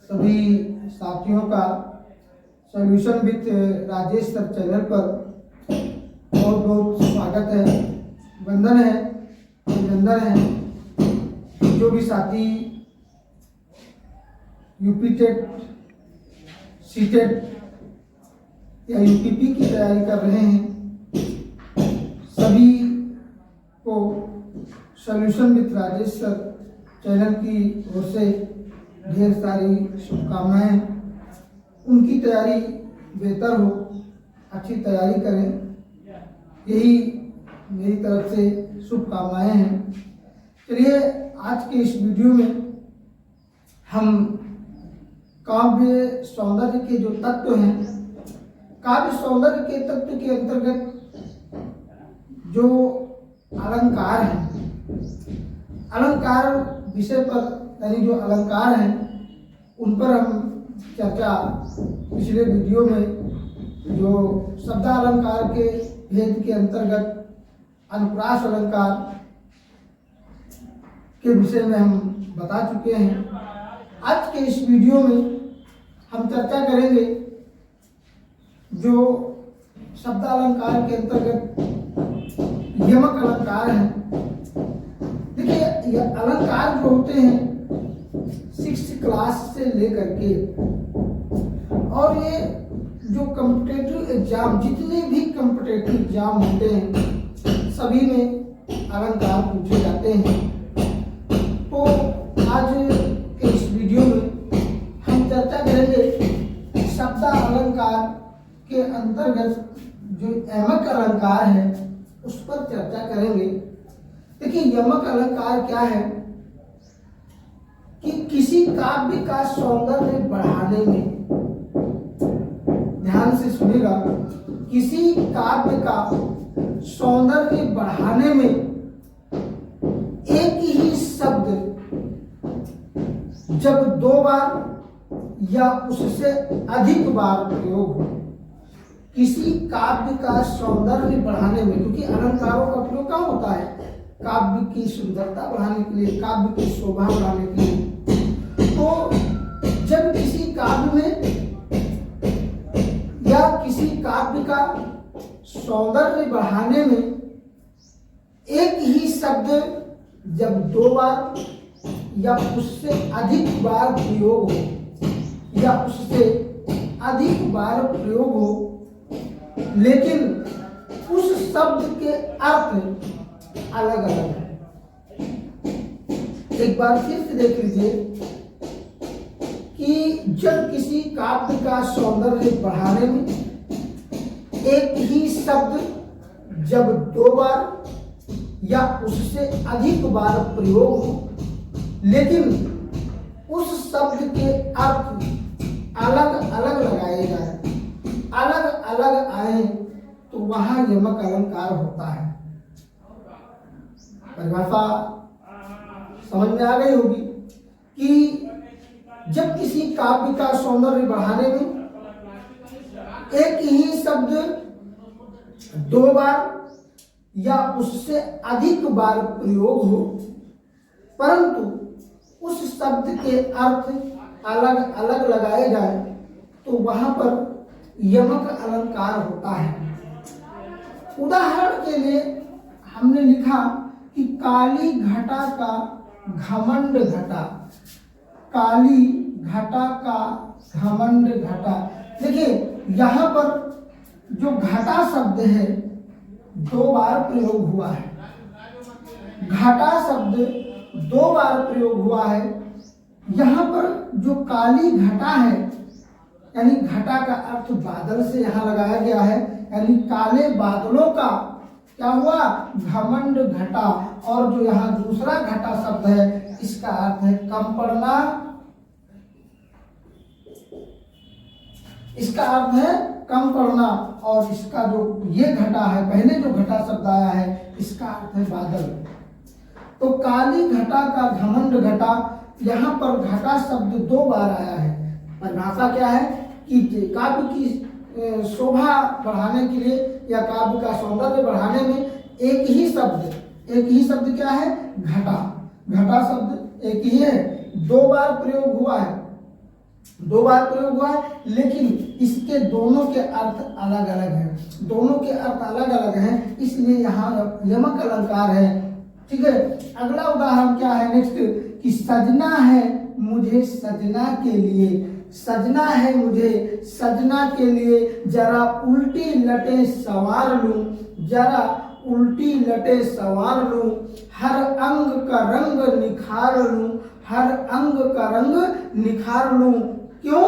सभी साथियों का solution with Rajesh sir channel पर बहुत बहुत स्वागत है, वंदन है, अभिनंदन है। जो भी साथी यूपी टेट, सीटेट या यूपीपी की तैयारी कर रहे हैं, सभी को solution with Rajesh sir channel की ओर से ढेर सारी शुभकामनाएं। उनकी तैयारी बेहतर हो, अच्छी तैयारी करें, यही मेरी तरफ से शुभकामनाएं हैं। चलिए आज के इस वीडियो में हम काव्य सौंदर्य के जो तत्व हैं, काव्य सौंदर्य के तत्व के अंतर्गत जो अलंकार हैं, अलंकार विषय पर यानी जो अलंकार हैं उन पर हम चर्चा पिछले वीडियो में जो शब्द अलंकार के भेद के अंतर्गत अनुप्रास अलंकार के विषय में हम बता चुके हैं। आज के इस वीडियो में हम चर्चा करेंगे जो शब्द अलंकार के अंतर्गत यमक अलंकार हैं। देखिए ये अलंकार जो होते हैं 6th क्लास से लेकर के, और ये जो कॉम्पिटिटिव एग्जाम, जितने भी कॉम्पिटिटिव एग्जाम होते हैं सभी में अलंकार पूछे जाते हैं। तो आज के इस वीडियो में हम चर्चा करेंगे शब्द अलंकार के अंतर्गत जो यमक अलंकार है उस पर चर्चा करेंगे। देखिए यमक अलंकार क्या है कि किसी काव्य का सौंदर्य बढ़ाने में, ध्यान से सुनिएगा, किसी काव्य का सौंदर्य बढ़ाने में एक ही शब्द जब 2 बार या उससे अधिक बार प्रयोग हो, किसी काव्य का सौंदर्य बढ़ाने में, क्योंकि अलंकारों का प्रयोग कहाँ होता है? काव्य की सुंदरता बढ़ाने के लिए, काव्य की शोभा बढ़ाने के लिए। तो जब किसी काव्य में या किसी काव्य का सौंदर्य बढ़ाने में एक ही शब्द जब 2 बार या उससे अधिक बार प्रयोग हो या उससे अधिक बार प्रयोग हो, लेकिन उस शब्द के अर्थ अलग अलग है। एक बार फिर से देख लीजिए कि जब किसी काव्य का सौंदर्य बढ़ाने में एक ही शब्द जब 2 बार या उससे अधिक बार प्रयोग हो, लेकिन उस शब्द के अर्थ अलग अलग लगाए जाए, अलग अलग आए, तो वहां यमक अलंकार होता है। परिभाषा समझ में आ गई होगी कि जब किसी काव्य का सौंदर्य बढ़ाने में एक ही शब्द 2 बार या उससे अधिक बार प्रयोग हो, परंतु उस शब्द के अर्थ अलग अलग लगाए जाए, तो वहां पर यमक अलंकार होता है। उदाहरण के लिए हमने लिखा कि काली घटा का घमंड घटा, काली घटा का घमंड घटा। देखिए यहाँ पर जो घटा शब्द है 2 बार प्रयोग हुआ है, घटा शब्द 2 बार प्रयोग हुआ है। यहाँ पर जो काली घटा है, यानी घटा का अर्थ बादल से यहाँ लगाया गया है, यानी काले बादलों का क्या हुआ? घमंड घटा। और जो यहाँ दूसरा घटा शब्द है इसका अर्थ है कम पड़ना, इसका अर्थ है कम पड़ना। और इसका जो ये घटा है, पहले जो घटा शब्द आया है, इसका अर्थ है बादल। तो काली घटा का घमंड घटा, यहाँ पर घटा शब्द 2 बार आया है। परिभाषा क्या है कि काव्य की शोभा बढ़ाने के लिए या काव्य का सौंदर्य बढ़ाने में एक ही शब्द क्या है? घटा। घटा शब्द एक ही है, 2 बार प्रयोग हुआ है। दो बार प्रयोग हुआ है, लेकिन इसके दोनों के अर्थ अलग अलग हैं। दोनों के अर्थ अलग अलग हैं, इसलिए यहाँ यमक अलंकार है। ठीक है, अगला उदाहरण क्या है नेक्स्ट, कि सजना है मुझे सजना के लिए, सजना है मुझे सजना के लिए, जरा उल्टी लटे सवार लूं, जरा उल्टी लटे सवार लूं, हर अंग का रंग निखार लूं, हर अंग का रंग निखार लूं। क्यों?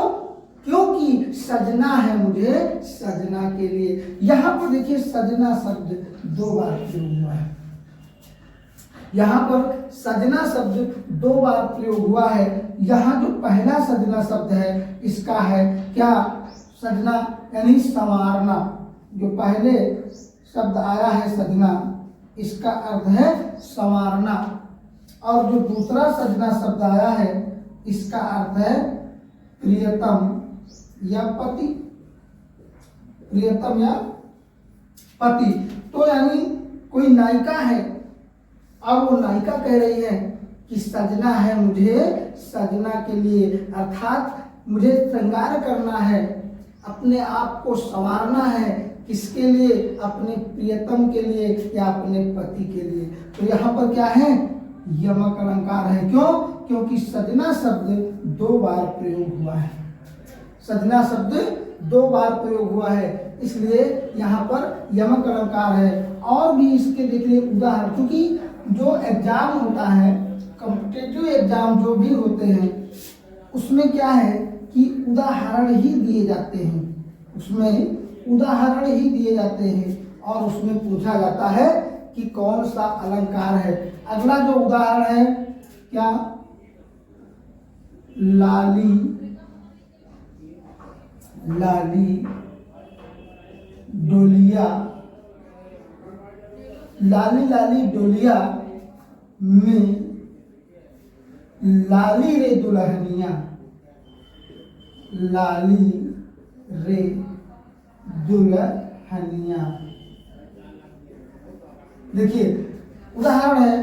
क्योंकि सजना है मुझे सजना के लिए। यहां पर देखिए सजना शब्द दो बार प्रयोग हुआ है, यहाँ पर सजना शब्द दो बार प्रयोग हुआ है। यहाँ जो पहला सजना शब्द है इसका है क्या, सजना यानी संवारना। जो पहले शब्द आया है सजना, इसका अर्थ है संवारना, और जो दूसरा सजना शब्द आया है इसका अर्थ है प्रियतम या पति, प्रियतम या पति। तो यानी कोई नायिका है और वो नायिका कह रही है कि सजना है मुझे सजना के लिए, अर्थात मुझे श्रृंगार करना है, अपने आप को संवारना है, किसके लिए, अपने प्रियतम के लिए या अपने पति के लिए। तो यहाँ पर क्या है, यमक अलंकार है। क्यों? क्योंकि सजना शब्द दो बार प्रयोग हुआ है, सजना शब्द दो बार प्रयोग हुआ है, इसलिए यहाँ पर यमक अलंकार है। और भी इसके देखिए उदाहरण, क्योंकि जो एग्जाम होता है, कॉम्पिटिटिव एग्जाम जो भी होते हैं, उसमें क्या है कि उदाहरण ही दिए जाते हैं, उसमें उदाहरण ही दिए जाते हैं और उसमें पूछा जाता है कि कौन सा अलंकार है। अगला जो उदाहरण है क्या, लाली लाली डोलिया, लाली लाली डोलिया में लाली रे दुल्हनिया, लाली रे दुल्हनिया। देखिए उदाहरण है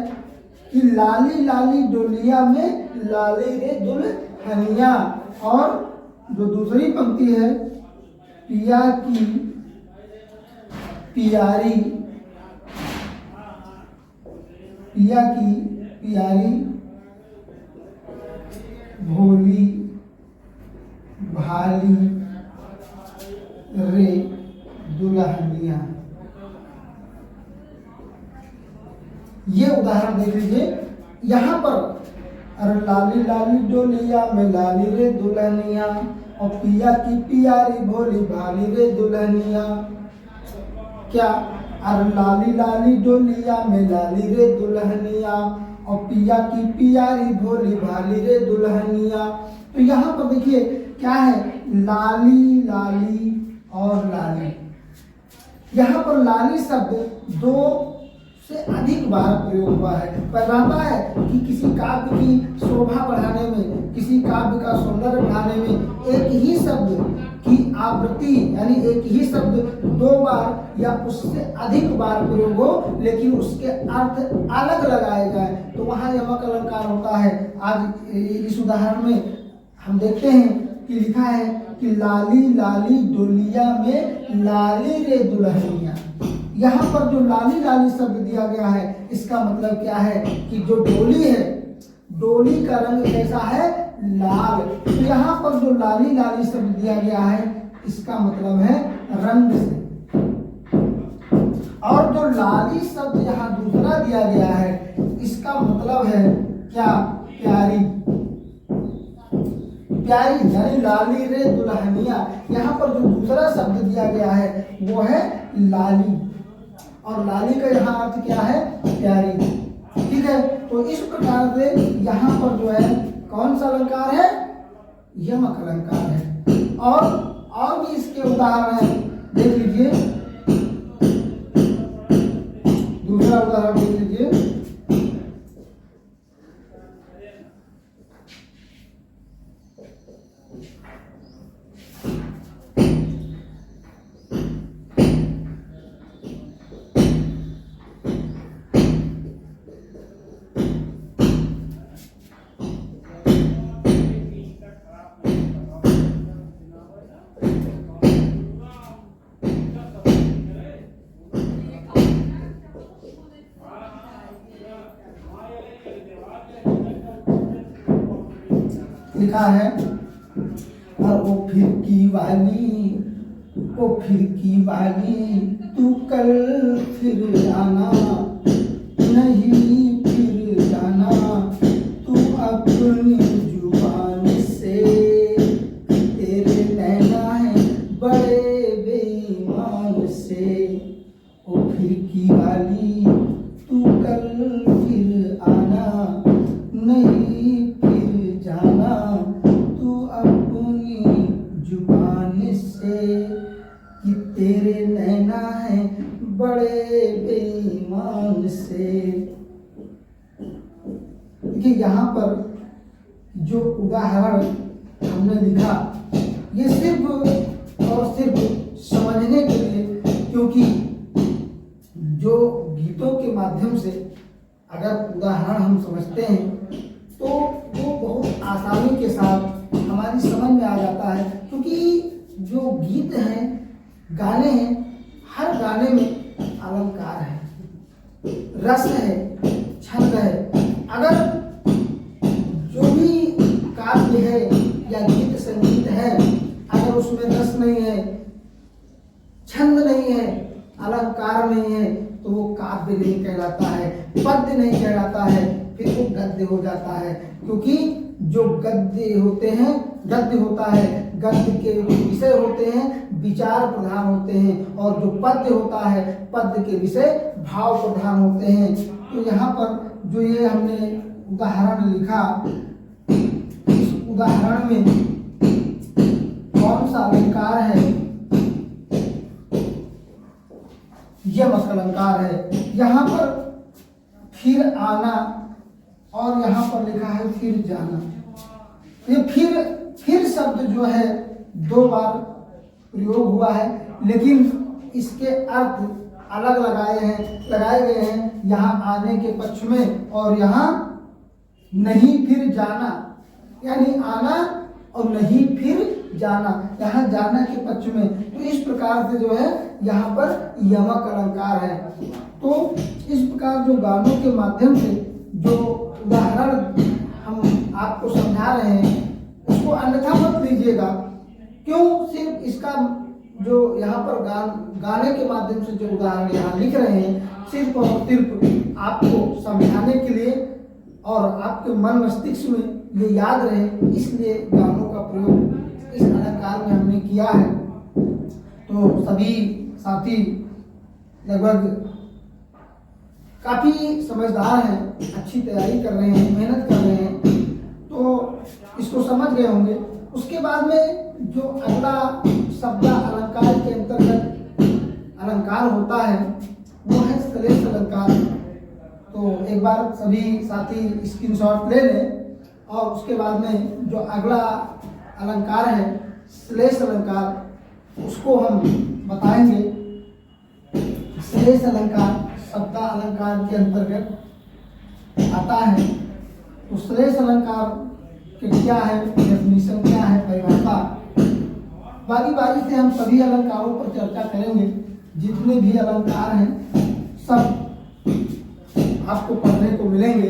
कि लाली लाली डोलिया में लाली रे दुल्हनिया, और जो दूसरी पंक्ति है, पिया की पियारी, पिया की पियारी भोली भाली रे दुल्हनिया। ये उदाहरण देख लीजिए। यहाँ पर अरे लाली लाली डोलिया में लाली रे दुल्हनिया, और पिया की पियारी भोली भाली रे दुल्हनिया। क्या, अरे लाली लाली डोलिया में लाली रे दुल्हनिया, और पिया की पियारी भोली भाली रे दुल्हनिया। तो यहाँ पर देखिए क्या है, लाली लाली और लाली। यहाँ पर लाली शब्द दो से अधिक बार प्रयोग हुआ है। बताता है कि किसी काव्य की शोभा बढ़ाने में, किसी काव्य का सौंदर्य बढ़ाने में एक ही शब्द की आवृत्ति यानी एक ही शब्द दो बार या उससे अधिक बार प्रयोग हो, लेकिन उसके अर्थ अलग लगाए जाए, तो वहाँ यमक अलंकार होता है। आज इस उदाहरण में हम देखते हैं कि लिखा है कि लाली लाली डोलिया में लाली रे दुल्हनिया। यहाँ पर जो लाली लाली शब्द दिया गया है, इसका मतलब क्या है कि जो डोली है, डोली का रंग कैसा है, लाल। तो यहाँ पर जो लाली लाली शब्द दिया गया है, इसका मतलब है रंग से। और जो लाली शब्द यहाँ दूसरा दिया गया है, इसका मतलब है क्या, प्यारी, प्यारी यानी लाली रे दुल्हनिया। यहाँ पर जो दूसरा शब्द दिया गया है वो है लाली, और लाली का यहाँ अर्थ क्या है, प्यारी। ठीक है, तो इस प्रकार से यहाँ पर जो है कौन सा अलंकार है, यमक अलंकार है। और भी इसके उदाहरण है, देख लीजिए। दूसरा उदाहरण देख लीजिए। लिखा है, और वो फिरकी वाली तू कल फिर जाना, नहीं फिर जाना तू अपनी जुबान से, तेरे नैना है बड़े बेईमान से। ओ फिरकी वाली तू कल फिर आना, नहीं फिर जाना तू अपनी जुबान से, कि तेरे नैना है बड़े बेईमान से। देखिए यहाँ पर जो उदाहरण हमने लिखा, ये सिर्फ और सिर्फ समझने के लिए, क्योंकि जो गीतों के माध्यम से अगर उदाहरण हम समझते हैं तो वो बहुत आसानी के साथ हमारी समझ में आ जाता है। क्योंकि जो गीत हैं, गाने हैं, हर गाने में अलंकार है, रस है, छंद है। अगर जो भी काव्य है या गीत संगीत है, अगर उसमें रस नहीं है, छंद नहीं है, अलंकार नहीं है, तो वो काव्य नहीं कहलाता है, पद्य नहीं कहलाता है, फिर वो गद्य हो जाता है। क्योंकि जो गद्य होते हैं, गद्य होता है, गद्य के विषय होते हैं विचार प्रधान होते हैं, और जो पद्य होता है, पद्य के विषय भाव प्रधान होते हैं। तो यहाँ पर जो ये हमने उदाहरण लिखा, इस उदाहरण में कौन सा अलंकार है? यमक अलंकार है। यहाँ पर फिर आना और यहाँ पर लिखा है फिर जाना। ये फिर शब्द जो है 2 बार प्रयोग हुआ है, लेकिन इसके अर्थ अलग लगाए गए हैं। यहाँ आने के पक्ष में और यहाँ नहीं फिर जाना, यानी आना और नहीं फिर जाना, यहाँ जाना के पक्ष में। तो इस प्रकार से जो है यहाँ पर यमक अलंकार है। तो इस प्रकार जो गानों के माध्यम से जो उदाहरण हम आपको समझा रहे हैं, उसको अन्यथा मत लीजिएगा। क्यों? सिर्फ इसका जो यहाँ पर गाने के माध्यम से जो उदाहरण यहाँ लिख रहे हैं, सिर्फ और सिर्फ आपको समझाने के लिए और आपके मन मस्तिष्क में ये याद रहे, इसलिए गानों का प्रयोग इस अलंकार में हमने किया है। तो सभी साथी लगभग काफ़ी समझदार हैं, अच्छी तैयारी कर रहे हैं, मेहनत कर रहे हैं, तो इसको समझ गए होंगे। उसके बाद में जो अगला शब्द अलंकार के अंतर्गत अलंकार होता है वो है श्लेष अलंकार। तो एक बार सभी साथी स्क्रीनशॉट ले लें, और उसके बाद में जो अगला अलंकार है श्लेष अलंकार, उसको हम बताएंगे। श्लेष अलंकार शब्द अलंकार के अंतर्गत आता है। तो श्लेष अलंकार के क्या है डेफिनेशन, क्या है परिभाषा, बारी बारी से हम सभी अलंकारों पर चर्चा करेंगे। जितने भी अलंकार हैं सब आपको पढ़ने को मिलेंगे।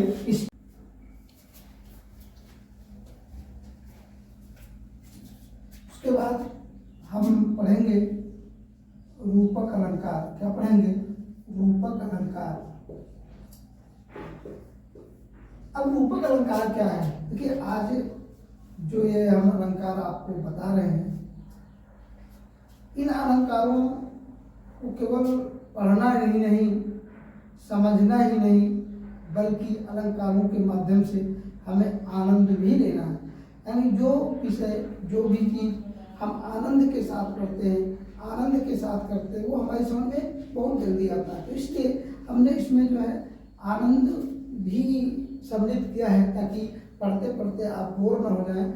उसके बाद हम पढ़ेंगे रूपक अलंकार। क्या पढ़ेंगे? रूपक अलंकार। अब रूपक अलंकार क्या है? देखिए, आज जो ये हम अलंकार आपको बता रहे हैं, इन अलंकारों को केवल पढ़ना ही नहीं, समझना ही नहीं, बल्कि अलंकारों के माध्यम से हमें आनंद भी लेना है। यानी जो विषय, जो भी चीज़ हम आनंद के साथ पढ़ते हैं, आनंद के साथ करते हैं, वो हमारी समझ में बहुत जल्दी आता है। तो इसलिए हमने इसमें जो है आनंद भी सम्मिलित किया है, ताकि पढ़ते पढ़ते आप बोर न हो जाएं,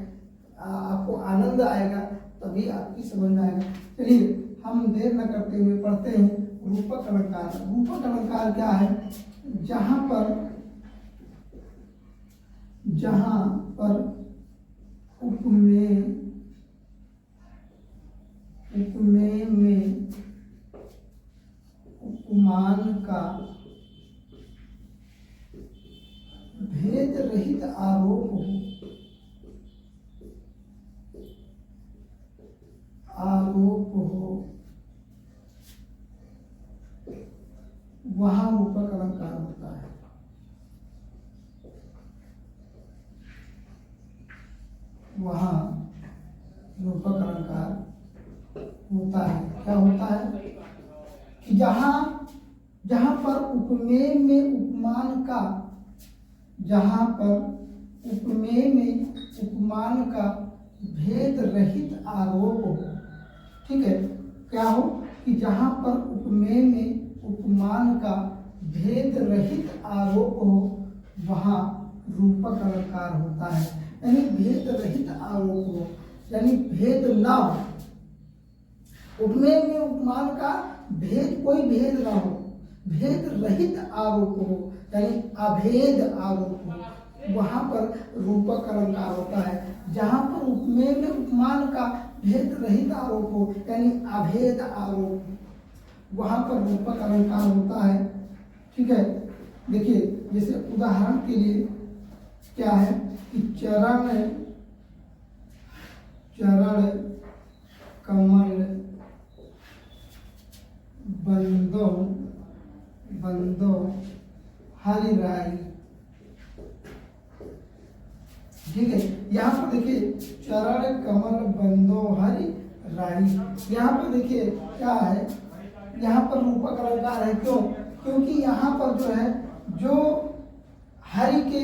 आपको आनंद आएगा, तभी आपकी समझ में आएगा। चलिए हम देर न करते हुए पढ़ते हैं रूपक अलंकार। रूपक अलंकार क्या है? जहाँ पर उपमेय में उपमान का भेद रहित आरोप हो, आरोप हो वहां रूपक अलंकार होता है। वहां रूपक अलंकार होता है। क्या होता है कि जहां पर उपमेय में उपमान का, जहां पर उपमेय में उपमान का भेद रहित आरोप हो। ठीक है, क्या हो कि जहां पर उपमेय में उपमान का भेद रहित आरोप हो वहां रूपक अलंकार होता है। यानी भेद रहित आरोप हो, यानी भेद ना हो, उपमेय में उपमान का भेद, कोई भेद ना हो, भेद रहित आरोप हो, यानी अभेद आरोप हो, वहां पर रूपक अलंकार होता है। जहां पर उपमेय में उपमान का भेद रहित आरोप हो, यानी अभेद आरोप, वहां पर रूपक अलंकार होता है। ठीक है, देखिए जैसे उदाहरण के लिए क्या है कि चरण कमल बंदो हरि राई। ठीक है, यहाँ पर देखिए चरण कमल बंदो हरि राई, यहाँ पर देखिए क्या है, यहाँ पर रूपक अलंकार है। क्यों? क्योंकि यहाँ पर जो है, जो हरि के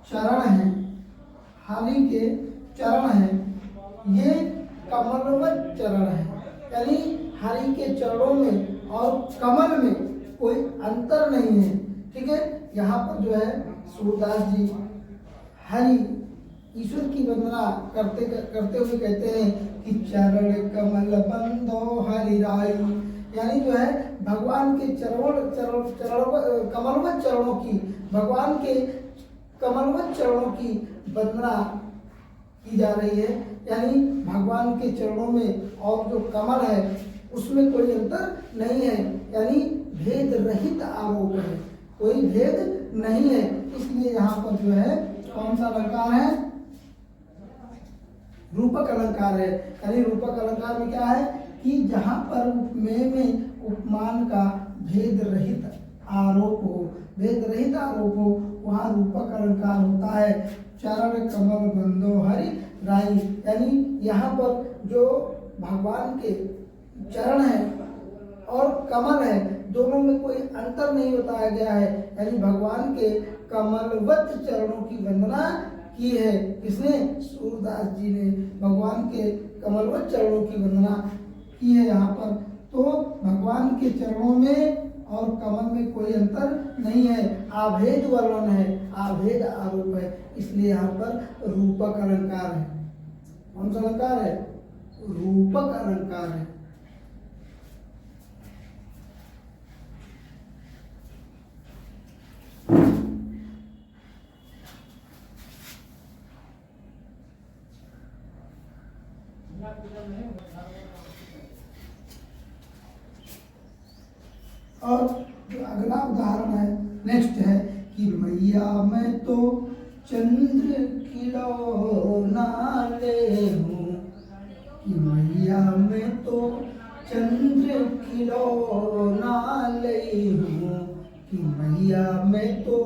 चरण हैं, हरि के चरण हैं, ये कमलवत चरण है, यानी हरि के चरणों में और कमल में कोई अंतर नहीं है। ठीक है, यहाँ पर जो है सूरदास जी हरि ईश्वर की वंदना करते हुए कहते हैं कि चरण कमल बंदो हरि राई, यानी जो है भगवान के कमलवत चरणों की, भगवान के कमलवत चरणों की वंदना की जा रही है। यानी भगवान के चरणों में और जो कमल है उसमें कोई अंतर नहीं है, यानी भेद रहित आरोप है, कोई भेद नहीं है। इसलिए यहाँ पर जो है कौन सा अलंकार है? रूपक अलंकार है। यानी रूपक अलंकार में क्या है कि जहाँ पर उपमेय में उपमान का भेद रहित आरोप हो, भेद रहित आरोप हो, वहाँ रूपक अलंकार होता है। चरण कमल बंदो हरि राई, यानी यहाँ पर जो भगवान के चरण है और कमल है, दोनों में कोई अंतर नहीं बताया गया है। यानी भगवान के कमलवत चरणों की वंदना की है। किसने? सूरदास जी ने भगवान के कमलवत चरणों की वंदना की है यहाँ पर। तो भगवान के चरणों में और कमल में कोई अंतर नहीं है, आभेद वर्णन है, आभेद आरोप है, इसलिए यहाँ पर रूपक अलंकार है। कौन सा अलंकार है? रूपक अलंकार है। और जो अगला उदाहरण है, नेक्स्ट है कि मैया मैं तो चंद्र खिलौना ले हूँ, कि मैया मैं तो चंद्र खिलौना ले हूँ, कि मैया मैं तो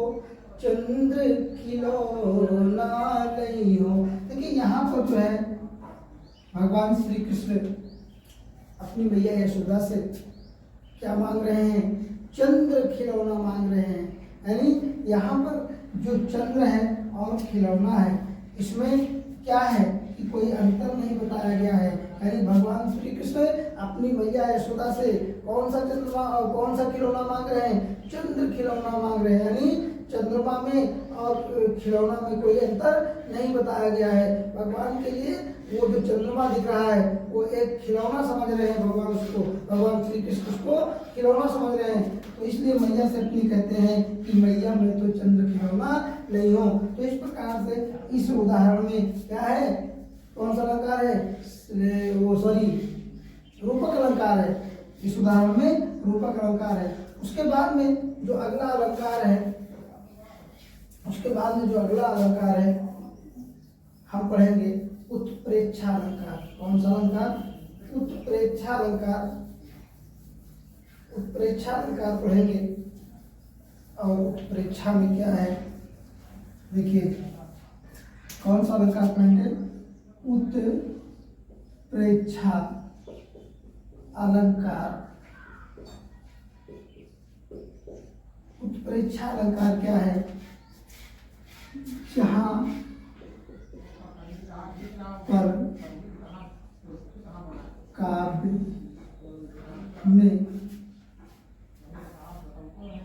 चंद्र खिलौना ले हूँ। देखिए यहाँ पर जो है भगवान श्री कृष्ण अपनी मैया यशोदा से क्या मांग रहे हैं? चंद्र खिलौना मांग रहे हैं। यानी यहाँ पर जो चंद्र है और खिलौना है, इसमें क्या है कि कोई अंतर नहीं बताया गया है। यानी भगवान श्री कृष्ण अपनी मैया यशोदा से कौन सा खिलौना मांग रहे हैं? चंद्र खिलौना मांग रहे हैं। यानी चंद्रमा में और खिलौना में कोई अंतर नहीं बताया गया है। भगवान के लिए वो जो चंद्रमा दिख रहा है वो एक खिलौना समझ रहे हैं भगवान, उसको, भगवान श्री कृष्ण उसको खिलौना समझ रहे हैं। तो इसलिए मैया से अपनी कहते हैं कि मैया मैं तो चंद्र खिलौना नहीं हूँ। तो इस प्रकार से इस उदाहरण में क्या है? कौन सा अलंकार है? वो सॉरी रूपक अलंकार है। इस उदाहरण में रूपक अलंकार है। उसके बाद में जो अगला अलंकार है, हम पढ़ेंगे उत्प्रेक्षा अलंकार। कौन सा अलंकार? उत्प्रेक्षा अलंकार, उत्प्रेक्षा अलंकार पढ़ेंगे। और उत्प्रेक्षा में क्या है, देखिए कौन सा अलंकार पढ़ेंगे, उत्प्रेक्षा अलंकार। उत्प्रेक्षा अलंकार क्या है, जहां पर काव्य में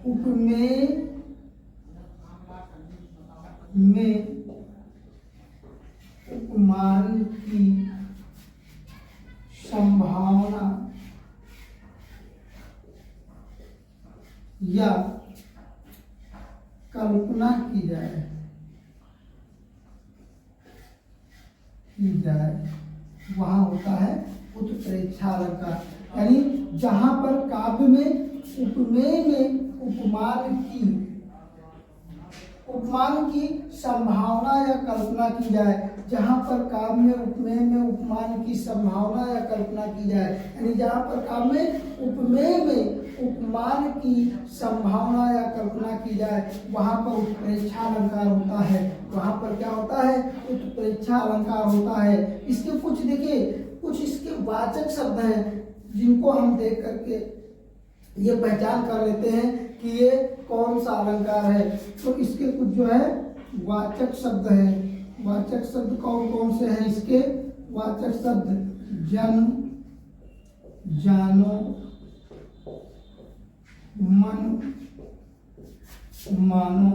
उपमेय में उपमान की संभावना या कल्पना की जाए वहां होता है उत्प्रेक्षा अलंकार। यानी जहां पर काव्य में उपमेय में उपमान की संभावना या कल्पना की जाए, जहां पर काव्य में उपमेय में उपमान की संभावना या कल्पना की जाए, यानी जहां पर काव्य में उपमेय में उपमान की संभावना या कल्पना की जाए, वहां पर उत्प्रेक्षा अलंकार होता है। वहां पर क्या होता है, उत्प्रेक्षा अलंकार होता है। इसके कुछ देखिए, कुछ इसके वाचक शब्द हैं जिनको हम देख करके ये पहचान कर लेते हैं कि ये कौन सा अलंकार है। तो इसके कुछ जो है वाचक शब्द हैं। वाचक शब्द कौन कौन से हैं इसके वाचक शब्द, जन, जानो, मन, मानो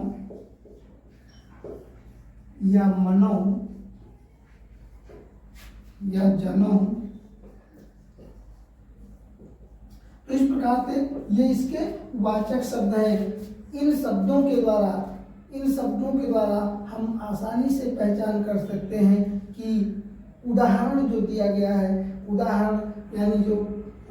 या मनो या जनो। तो इस प्रकार से ये इसके वाचक शब्द हैं। इन शब्दों के द्वारा हम आसानी से पहचान कर सकते हैं कि उदाहरण जो दिया गया है, उदाहरण यानी जो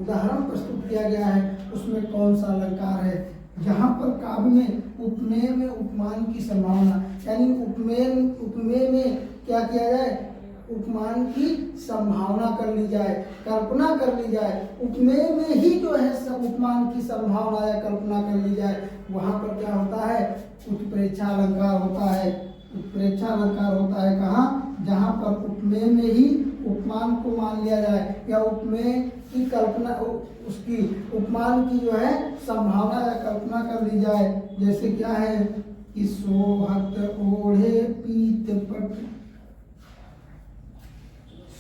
उदाहरण प्रस्तुत किया गया है उसमें कौन सा अलंकार है। जहाँ पर काव्य में उपमेय में उपमान की संभावना, यानी उपमेय में क्या किया जाए, उपमान की संभावना कर ली जाए, कल्पना कर ली जाए। उपमेय में ही जो है सब उपमान की संभावना या कल्पना कर ली जाए, वहाँ पर क्या होता है, उत्प्रेक्षा अलंकार होता है। उत्प्रेक्षा अलंकार होता है कहाँ, जहाँ पर उपमेय में ही उपमान को मान लिया जाए या उपमेय की कल्पना, उसकी उपमान की जो है संभावना या कल्पना कर ली जाए। जैसे क्या है कि सोहत ओढ़े पीत पट,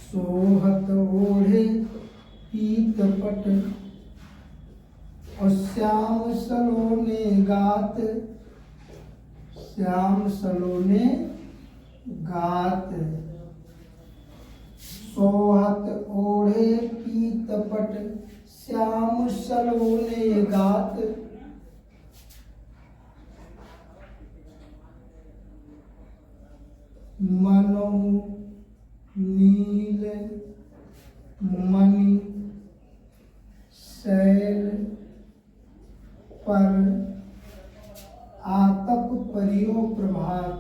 सोहत ओढ़े पीत पट और श्याम सलोने गात, श्याम सलोने गात। सोहत ओढ़े पीत पट श्याम सलोने गात। मनो नील मणि शैल पर आतप परियो प्रभात,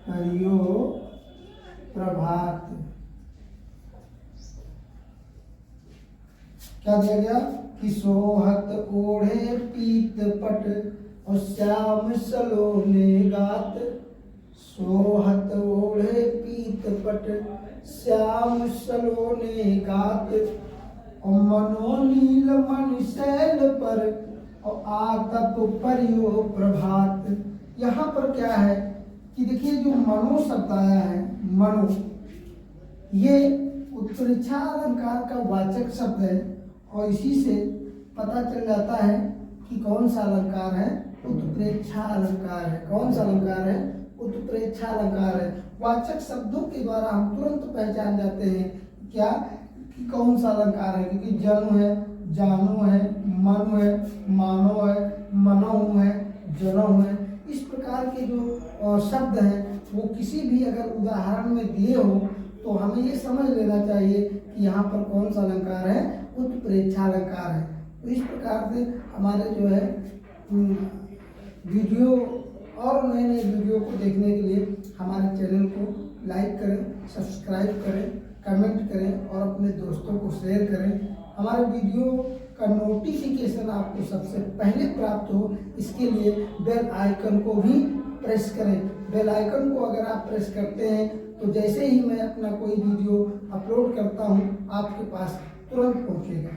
परियो प्रभात। क्या दिया गया कि सोहत ओढ़े पीत पट और श्याम सलोने गात। सोहत ओढ़े पीत पट श्याम सलोने गात और मनो नील मणि शैल पर और आतप परियो प्रभात। यहाँ पर क्या है कि देखिए जो मनो शब्द आया है, मनो, ये उत्प्रेक्षा अलंकार का वाचक शब्द है और इसी से पता चल जाता है कि कौन सा अलंकार है, उत्प्रेक्षा अलंकार है। कौन सा अलंकार है, उत्प्रेक्षा अलंकार है। वाचक शब्दों के द्वारा हम तुरंत पहचान जाते हैं क्या कि कौन सा अलंकार है, क्योंकि जनु है, जानो है, मनु है, मानो है, मनऊ है, जनऊ है। इस प्रकार के जो शब्द हैं वो किसी भी अगर उदाहरण में दिए हो तो हमें ये समझ लेना चाहिए कि यहाँ पर कौन सा अलंकार है, उत्प्रेक्षा अलंकार है। तो इस प्रकार से हमारे जो है वीडियो और नए वीडियो को देखने के लिए हमारे चैनल को लाइक करें, सब्सक्राइब करें कमेंट करें और अपने दोस्तों को शेयर करें। हमारे वीडियो का नोटिफिकेशन आपको सबसे पहले प्राप्त हो, इसके लिए बेल आइकन को भी प्रेस करें। बेल आइकन को अगर आप प्रेस करते हैं तो जैसे ही मैं अपना कोई वीडियो अपलोड करता हूं, आपके पास तुरंत पहुंचेगा।